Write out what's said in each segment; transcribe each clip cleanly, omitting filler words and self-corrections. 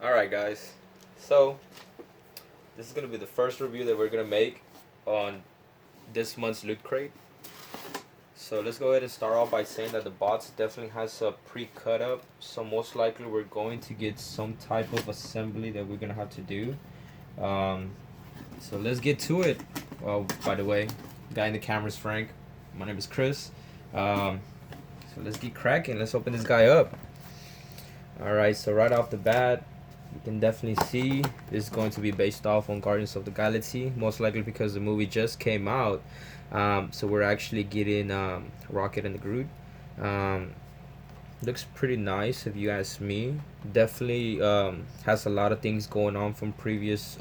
Alright guys, so this is going to be the first review that we're going to make on this month's Loot Crate. So let's go ahead and start off by saying that the box definitely has a pre-cut up, so most likely we're going to get some type of assembly that we're going to have to do. So let's get to it. Well, by the way, guy in the camera is Frank. My name is Chris. So let's get cracking. Let's open this guy up. Alright, so right off the bat, you can definitely see this is going to be based off on Guardians of the Galaxy, most likely because the movie just came out. So we're actually getting Rocket and the Groot. Looks pretty nice if you ask me. Definitely has a lot of things going on from previous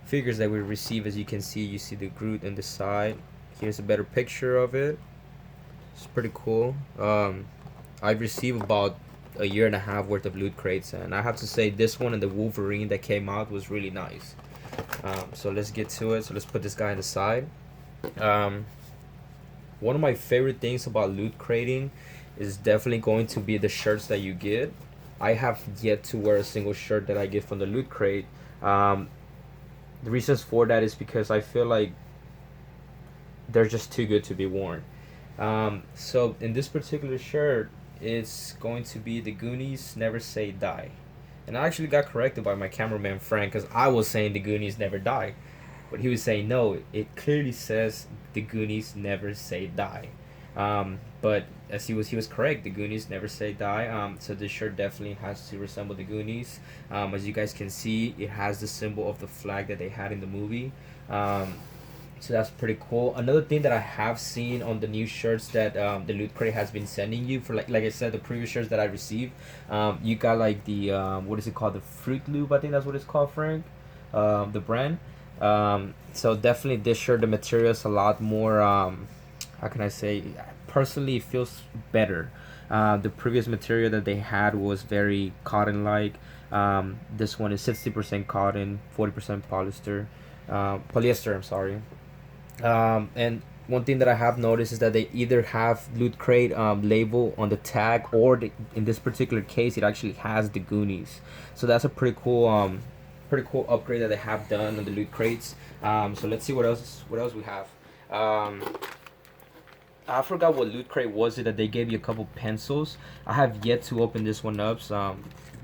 figures that we received. As you can see, you see the Groot on the side. Here's a better picture of it. It's pretty cool. I've received about a year and a half worth of Loot Crates, and I have to say this one and the Wolverine that came out was really nice. So let's get to it. So let's put this guy on the side. One of my favorite things about loot crating is definitely going to be the shirts that you get. I have yet to wear a single shirt that I get from the Loot Crate. The reasons for that is because I feel like they're just too good to be worn. So in this particular shirt, it's going to be the Goonies Never Say Die. And I actually got corrected by my cameraman Frank, because I was saying the Goonies never die. But he was saying no, it clearly says the Goonies Never Say Die. But as he was correct, the Goonies Never Say Die. So this shirt definitely has to resemble the Goonies. As you guys can see, it has the symbol of the flag that they had in the movie. So that's pretty cool. Another thing that I have seen on the new shirts that the Loot Crate has been sending you, for like I said, the previous shirts that I received, you got like the what is it called, the Fruit Loop, I think that's what it's called, Frank, the brand. So definitely this shirt, the material is a lot more how can I say, personally it feels better. The previous material that they had was very cotton like. This one is 60% cotton, 40% polyester, I'm sorry. And one thing that I have noticed is that they either have Loot Crate label on the tag, or in this particular case, it actually has the Goonies. So that's a pretty cool upgrade that they have done on the Loot Crates. So let's see what else we have. I forgot what Loot Crate was it that they gave you a couple pencils. I have yet to open this one up,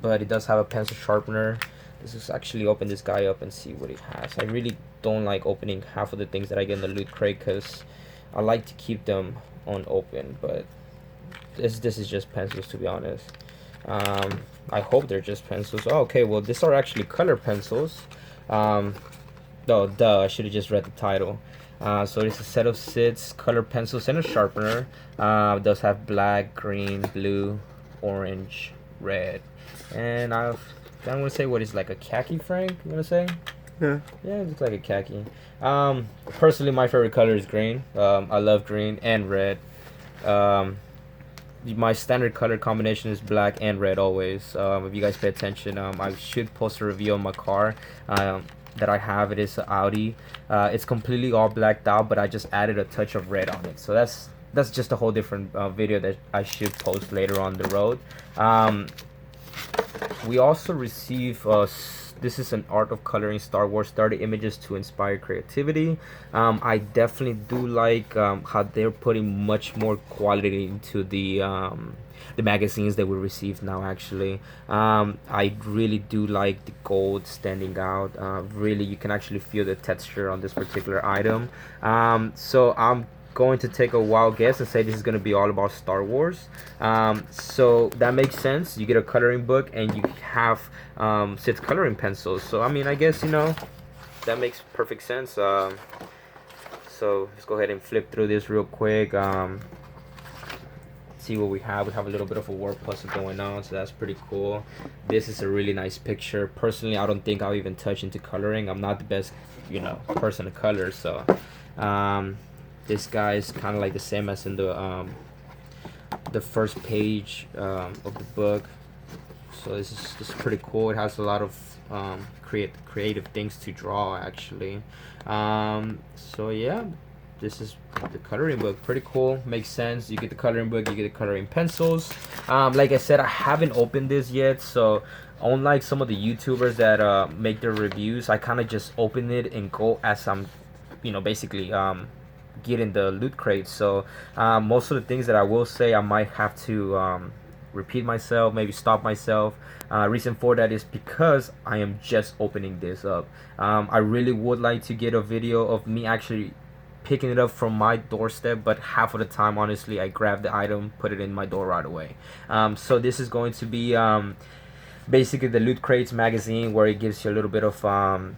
but it does have a pencil sharpener. Let's just actually open this guy up and see what it has. I really don't like opening half of the things that I get in the Loot Crate, because I like to keep them unopened, but this is just pencils, to be honest. I hope they're just pencils. Oh, okay, well these are actually color pencils. Oh, duh, I should have just read the title. So it's a set of 6 color pencils and a sharpener. It does have black, green, blue, orange, red, and I'm gonna say what is like a khaki, Frank. I'm gonna say. Yeah. Yeah, it looks like a khaki. Personally, my favorite color is green. I love green and red. My standard color combination is black and red always. If you guys pay attention, I should post a review on my car that I have. It is an Audi. It's completely all blacked out, but I just added a touch of red on it. So that's just a whole different video that I should post later on the road. We also receive this is an art of coloring Star Wars 30 images to inspire creativity. I definitely do like how they're putting much more quality into the magazines that we receive now. Actually, I really do like the gold standing out. Really, you can actually feel the texture on this particular item. So I'm going to take a wild guess and say this is going to be all about Star Wars. So that makes sense. You get a coloring book and you have 6 coloring pencils. So I mean, I guess, that makes perfect sense. So let's go ahead and flip through this real quick. See what we have. We have a little bit of a word puzzle going on, so that's pretty cool. This is a really nice picture. Personally, I don't think I'll even touch into coloring. I'm not the best, person to color. So this guy is kind of like the same as in the first page of the book. So this is pretty cool. It has a lot of creative things to draw, actually. So yeah, this is The coloring book, pretty cool. Makes sense. You get the coloring book, you get the coloring pencils. Like I said, I haven't opened this yet, so unlike some of the YouTubers that make their reviews, I kind of just open it and go as I'm, basically getting the loot crate. So most of the things that I will say, I might have to repeat myself, maybe stop myself. Reason for that is because I am just opening this up. I really would like to get a video of me actually picking it up from my doorstep, but half of the time, honestly, I grab the item, put it in my door right away. So this is going to be basically the Loot Crates magazine, where it gives you a little bit of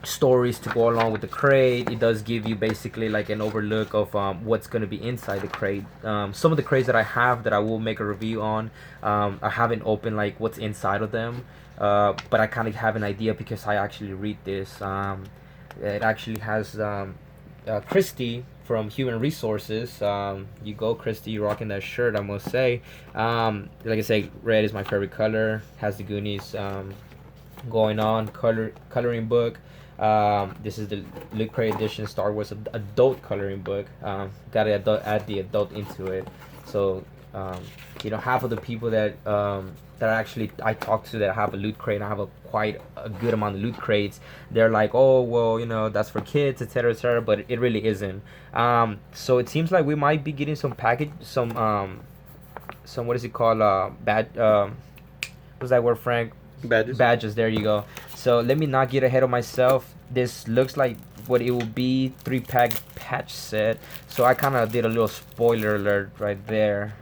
stories to go along with the crate. It does give you basically like an overlook of what's going to be inside the crate. Some of the crates that I have that I will make a review on, I haven't opened like what's inside of them, but I kind of have an idea because I actually read this. It actually has Christy from Human Resources. You go, Christy, you rocking that shirt, I must say. Like I say, red is my favorite color. Has the Goonies going on. Coloring book. This is the Loot Crate edition Star Wars adult coloring book. Gotta add the adult into it. So half of the people that actually I talk to that have a loot crate, and I have quite a good amount of loot crates, they're like, oh well, that's for kids, etc., etc., but it really isn't. So it seems like we might be getting some what is it called, what's that word, Frank? Badges, there you go. So let me not get ahead of myself. This looks like what it will be, 3-pack patch set. So I kind of did a little spoiler alert right there.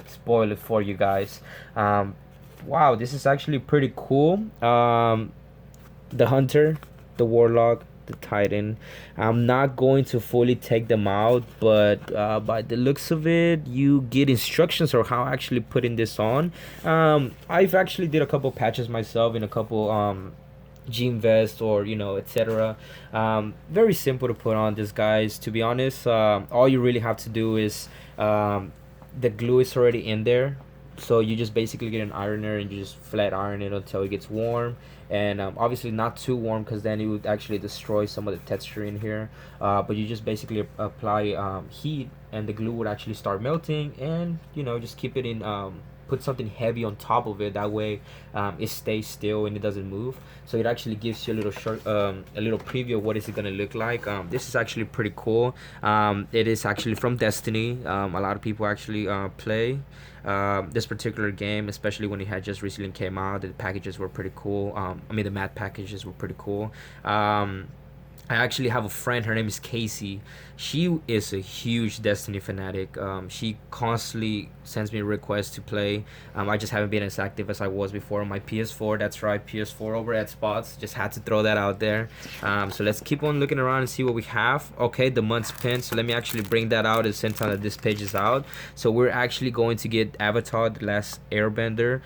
Spoil it for you guys. Wow, this is actually pretty cool. The Hunter, the Warlock, the Titan. I'm not going to fully take them out, but by the looks of it, you get instructions on how actually putting this on. I've actually did a couple patches myself in a couple Gene Vest or etc. Very simple to put on this, guys, to be honest. All you really have to do is the glue is already in there, so you just basically get an ironer and you just flat iron it until it gets warm, and obviously not too warm because then it would actually destroy some of the texture in here, but you just basically apply heat and the glue would actually start melting, and just keep it in, put something heavy on top of it, that way it stays still and it doesn't move. So it actually gives you a little short a little preview of what is it gonna look like. This is actually pretty cool. It is actually from Destiny. A lot of people actually play this particular game, especially when it had just recently came out. The packages were pretty cool. The matte packages were pretty cool. I actually have a friend, her name is Casey. She is a huge Destiny fanatic. She constantly sends me requests to play. I just haven't been as active as I was before on my PS4. That's right, PS4 over at Spots. Just had to throw that out there. So let's keep on looking around and see what we have. Okay, the month's pin. So let me actually bring that out at the same time that this page is out. So we're actually going to get Avatar: The Last Airbender.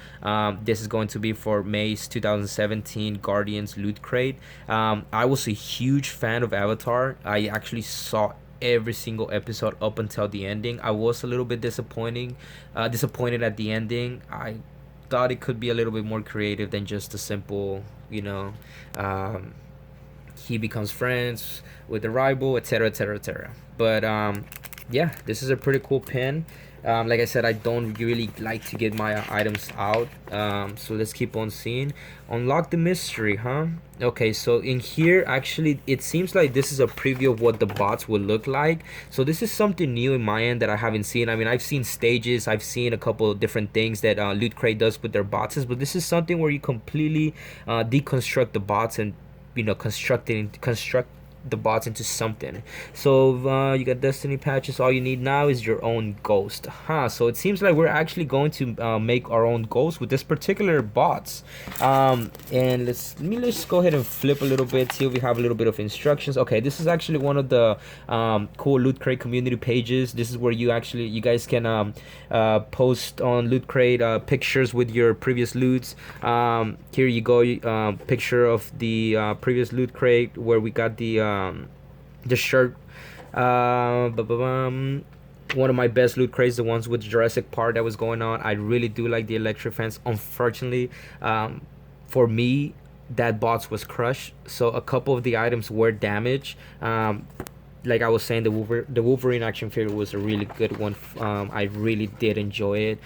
This is going to be for May's 2017 Guardians Loot Crate. I was a huge fan of Avatar. I actually saw every single episode up until the ending. I was a little bit disappointed at the ending. I thought it could be a little bit more creative than just a simple, he becomes friends with the rival, etc., etc., etc. But yeah, this is a pretty cool pin. Like I said, I don't really like to get my items out, so let's keep on seeing. Unlock the mystery, huh? Okay, so in here, actually, it seems like this is a preview of what the bots will look like. So this is something new in my end that I haven't seen. I've seen stages, I've seen a couple of different things that Loot Crate does with their bots, but this is something where you completely deconstruct the bots and construct the bots into something. So you got Destiny patches. All you need now is your own ghost, so it seems like we're actually going to make our own ghost with this particular bots. And let's go ahead and flip a little bit, see if we have a little bit of instructions. Okay, this is actually one of the cool Loot Crate community pages. This is where you guys can post on Loot Crate pictures with your previous loots. Here you go, picture of the previous Loot Crate where we got the shirt. One of my best loot crates, the ones with Jurassic Park that was going on. I really do like the electric fence. Unfortunately, for me, that box was crushed, so a couple of the items were damaged. like I was saying, the Wolverine action figure was a really good one. I really did enjoy it.